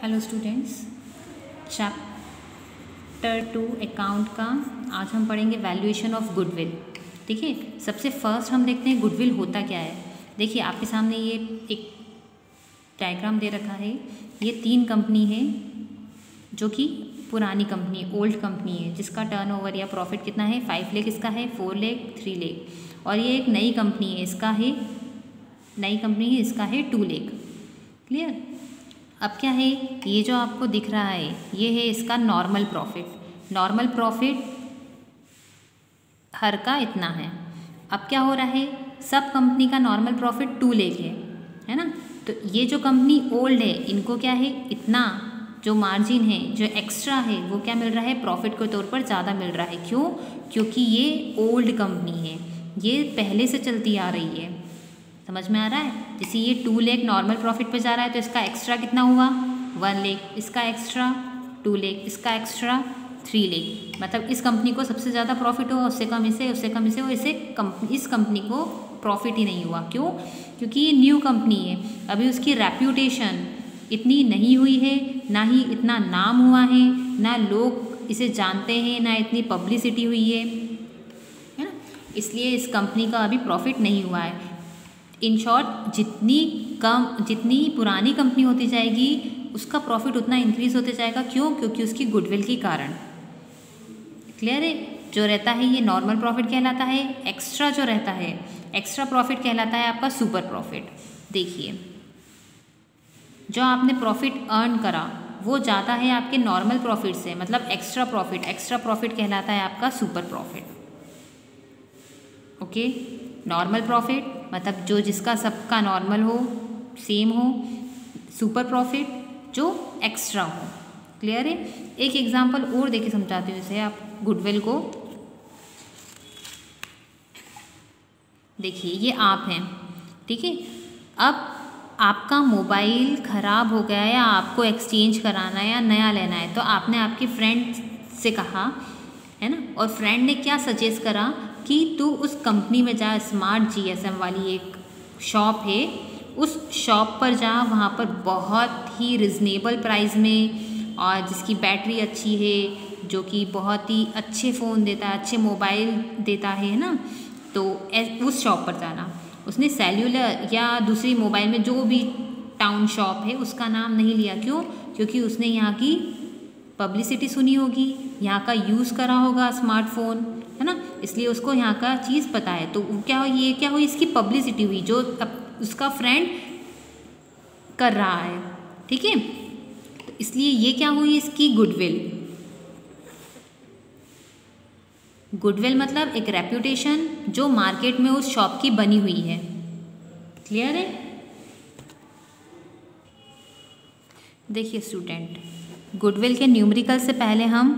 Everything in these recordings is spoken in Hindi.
हेलो स्टूडेंट्स, चैप्टर 2 अकाउंट का आज हम पढ़ेंगे वैल्यूएशन ऑफ गुडविल। ठीक है, सबसे फर्स्ट हम देखते हैं गुडविल होता क्या है। देखिए आपके सामने ये एक डायग्राम दे रखा है। ये 3 कंपनी है जो कि पुरानी कंपनी, ओल्ड कंपनी है, जिसका टर्नओवर या प्रॉफिट कितना है 5 लाख, इसका है 4 लाख, 3 लाख। और ये एक नई कंपनी है, इसका है नई कंपनी है, इसका है 2 लाख। क्लियर। अब क्या है, ये जो आपको दिख रहा है ये है इसका नॉर्मल प्रॉफिट। नॉर्मल प्रॉफिट हर का इतना है। अब क्या हो रहा है, सब कंपनी का नॉर्मल प्रॉफिट 2 लाख है ना। तो ये जो कंपनी ओल्ड है इनको क्या है, इतना जो मार्जिन है, जो एक्स्ट्रा है, वो क्या मिल रहा है, प्रॉफिट के तौर पर ज़्यादा मिल रहा है। क्यों? क्योंकि ये ओल्ड कंपनी है, ये पहले से चलती आ रही है। समझ में आ रहा है। जैसे ये 2 लाख नॉर्मल प्रॉफिट पे जा रहा है तो इसका एक्स्ट्रा कितना हुआ 1 लाख, इसका एक्स्ट्रा 2 लाख, इसका एक्स्ट्रा 3 लाख। मतलब इस कंपनी को सबसे ज़्यादा प्रॉफिट हुआ, उससे कम इसे, उससे कम इसे, इस कंपनी को प्रॉफिट ही नहीं हुआ। क्यों? क्योंकि ये न्यू कंपनी है, अभी उसकी रेप्यूटेशन इतनी नहीं हुई है, ना ही इतना नाम हुआ है, ना लोग इसे जानते हैं, ना इतनी पब्लिसिटी हुई है ना। इसलिए इस कंपनी का अभी प्रॉफिट नहीं हुआ है। इन शॉर्ट, जितनी पुरानी कंपनी होती जाएगी उसका प्रॉफिट उतना इंक्रीज होते जाएगा। क्यों? क्योंकि उसकी गुडविल के कारण। क्लियर है। जो रहता है ये नॉर्मल प्रॉफिट कहलाता है। एक्स्ट्रा जो रहता है, एक्स्ट्रा प्रॉफिट कहलाता है आपका सुपर प्रॉफिट। देखिए, जो आपने प्रॉफिट अर्न करा वो ज़्यादा है आपके नॉर्मल प्रॉफिट से, मतलब एक्स्ट्रा प्रॉफिट कहलाता है आपका super profit. Okay, normal profit मतलब जो जिसका सबका नॉर्मल हो, सेम हो। सुपर प्रॉफिट जो एक्स्ट्रा हो। क्लियर है। एक एग्जांपल और देके समझाती हूँ इसे आप गुडविल को। देखिए ये आप हैं, ठीक है। अब आपका मोबाइल ख़राब हो गया है या आपको एक्सचेंज कराना है या नया लेना है, तो आपने आपके फ्रेंड से कहा है ना, और फ्रेंड ने क्या सजेस्ट करा कि तू उस कंपनी में जा, स्मार्ट GSM वाली एक शॉप है, उस शॉप पर जा, वहाँ पर बहुत ही रिजनेबल प्राइस में और जिसकी बैटरी अच्छी है, जो कि बहुत ही अच्छे फ़ोन देता है, अच्छे मोबाइल देता है ना, तो उस शॉप पर जाना। उसने सेल्यूलर या दूसरी मोबाइल में जो भी टाउन शॉप है उसका नाम नहीं लिया। क्यों? क्योंकि उसने यहाँ की पब्लिसिटी सुनी होगी, यहाँ का यूज़ करा होगा स्मार्टफोन, है ना, इसलिए उसको यहाँ का चीज़ पता है। तो क्या हुई, इसकी पब्लिसिटी हुई जो उसका फ्रेंड कर रहा है। ठीक है, तो इसलिए ये क्या हुई, इसकी गुडविल। गुडविल मतलब एक रेप्यूटेशन जो मार्केट में उस शॉप की बनी हुई है। क्लियर है। देखिए स्टूडेंट, गुडविल के न्यूमेरिकल से पहले हम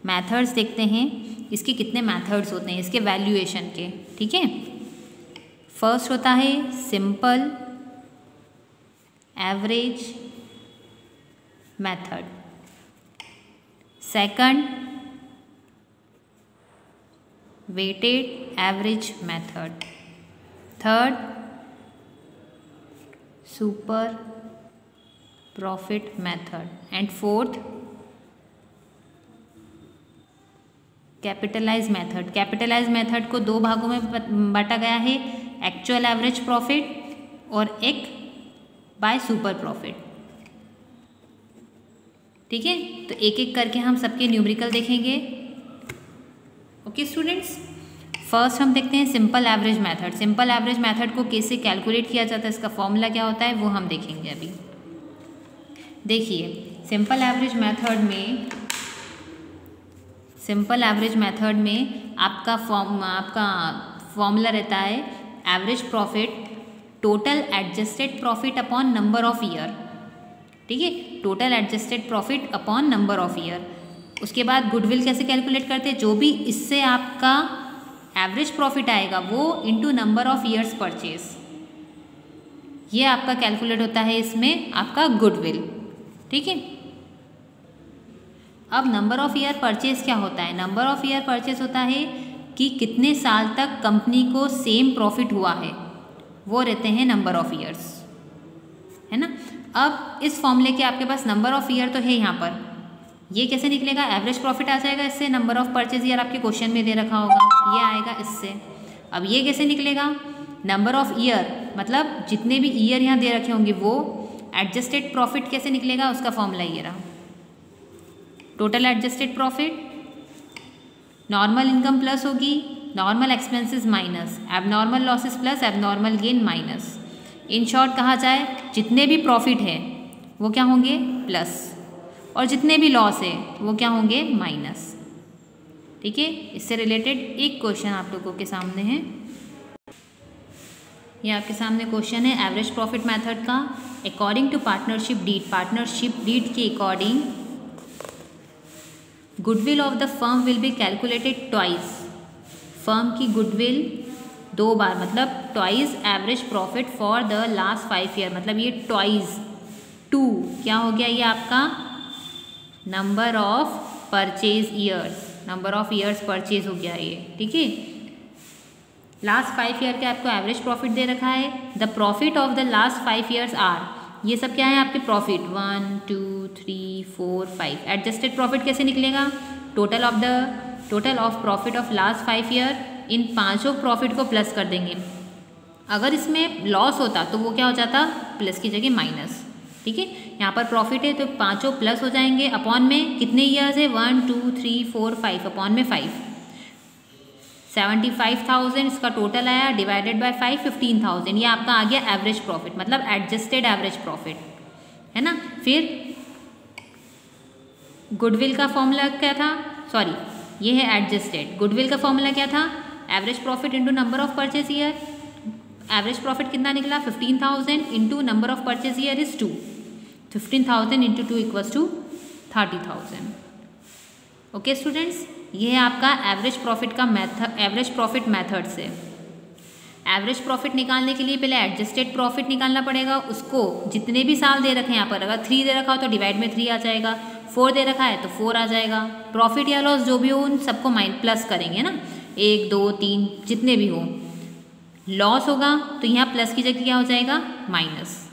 मेथड्स देखते हैं, इसके कितने मेथड्स होते हैं इसके वैल्यूएशन के। ठीक है, फर्स्ट होता है simple average method, second weighted average method, third super profit method and fourth capitalise method. Capitalise method को 2 भागों में बांटा गया है, एक्चुअल एवरेज प्रॉफिट और एक बाय सुपर प्रॉफिट। ठीक है, तो एक एक करके हम सबके न्यूमेरिकल देखेंगे। ओके स्टूडेंट्स, फर्स्ट हम देखते हैं simple average method. Simple average method को कैसे कैलकुलेट किया जाता है, इसका फॉर्मूला क्या होता है वो हम देखेंगे अभी। देखिए सिंपल एवरेज मेथड में आपका फॉर्मूला रहता है average profit total adjusted profit upon number of year. ठीक है, total adjusted profit upon number of year. उसके बाद गुडविल कैसे कैलकुलेट करते हैं, जो भी इससे आपका एवरेज प्रॉफिट आएगा वो into number of years purchase, ये आपका कैलकुलेट होता है इसमें आपका गुडविल। ठीक है, अब नंबर ऑफ ईयर परचेज क्या होता है। नंबर ऑफ ईयर परचेज होता है कि कितने साल तक कंपनी को सेम प्रॉफिट हुआ है, वो रहते हैं नंबर ऑफ ईयर्स, है ना। अब इस फॉर्मूले के आपके पास नंबर ऑफ ईयर तो है यहाँ पर, ये कैसे निकलेगा, एवरेज प्रॉफिट आ जाएगा इससे, नंबर ऑफ परचेज ईयर आपके क्वेश्चन में दे रखा होगा, ये आएगा इससे। अब ये कैसे निकलेगा, नंबर ऑफ ईयर मतलब जितने भी ईयर यहाँ दे रखे होंगे वो, एडजस्टेड प्रॉफिट कैसे निकलेगा, उसका फॉर्मूला ये रहा, total adjusted profit, normal income plus होगी normal expenses minus abnormal losses plus abnormal gain minus. In short कहा जाए जितने भी प्रॉफिट है वो क्या होंगे प्लस, और जितने भी लॉस है वो क्या होंगे माइनस। ठीक है, इससे रिलेटेड एक क्वेश्चन आप लोगों के सामने है, ये आपके सामने क्वेश्चन है एवरेज प्रॉफिट मेथड का। अकॉर्डिंग टू पार्टनरशिप डीड के according goodwill of the firm will be calculated twice, firm की गुडविल 2 बार मतलब twice average profit for the last 5 year, मतलब ये ट्वाइस 2 क्या हो गया, ये आपका number of purchase years, number of years purchase हो गया ये। ठीक है, लास्ट 5 ईयर के आपको एवरेज प्रॉफिट दे रखा है, the profit of the last 5 years are, ये सब क्या है आपके प्रॉफिट 1 2 3 4 5। एडजस्टेड प्रॉफिट कैसे निकलेगा, total of profit of last 5 year, इन पांचों प्रॉफिट को प्लस कर देंगे, अगर इसमें लॉस होता तो वो क्या हो जाता प्लस की जगह माइनस। ठीक है, यहाँ पर प्रॉफिट है तो पांचों प्लस हो जाएंगे, अपॉन में कितने ईयर्स है 1 2 3 4 5, अपॉन में 5, 75,000 इसका टोटल आया, डिवाइडेड बाय 5 15,000, ये आपका आ गया एवरेज प्रॉफिट मतलब एडजस्टेड एवरेज प्रॉफिट, है ना। फिर गुडविल का फॉर्मूला क्या था, सॉरी ये है एडजस्टेड, गुडविल का फॉर्मूला क्या था, average profit into number of purchase year, average profit कितना निकला 15,000 into number of purchase year is 2, 15,000 into 2 equals to 30,000। Okay students, ये है आपका एवरेज प्रॉफिट का मेथड, एवरेज प्रॉफिट मेथड से। एवरेज प्रॉफिट निकालने के लिए पहले एडजस्टेड प्रॉफिट निकालना पड़ेगा, उसको जितने भी साल दे रखे हैं यहाँ पर, अगर 3 दे रखा हो तो डिवाइड में 3 आ जाएगा, 4 दे रखा है तो 4 आ जाएगा, प्रॉफिट या लॉस जो भी हो उन सबको प्लस करेंगे ना, 1 2 3 जितने भी हो, लॉस होगा तो यहाँ प्लस की जगह क्या हो जाएगा माइनस,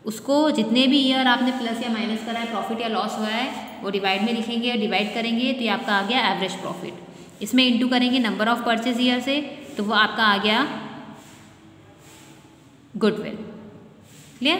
उसको जितने भी ईयर आपने प्लस या माइनस करा है, प्रॉफिट या लॉस हुआ है वो डिवाइड में लिखेंगे, डिवाइड करेंगे तो ये आपका आ गया एवरेज प्रॉफिट, इसमें इंटू करेंगे नंबर ऑफ परचेज ईयर से तो वो आपका आ गया गुडविल। क्लियर।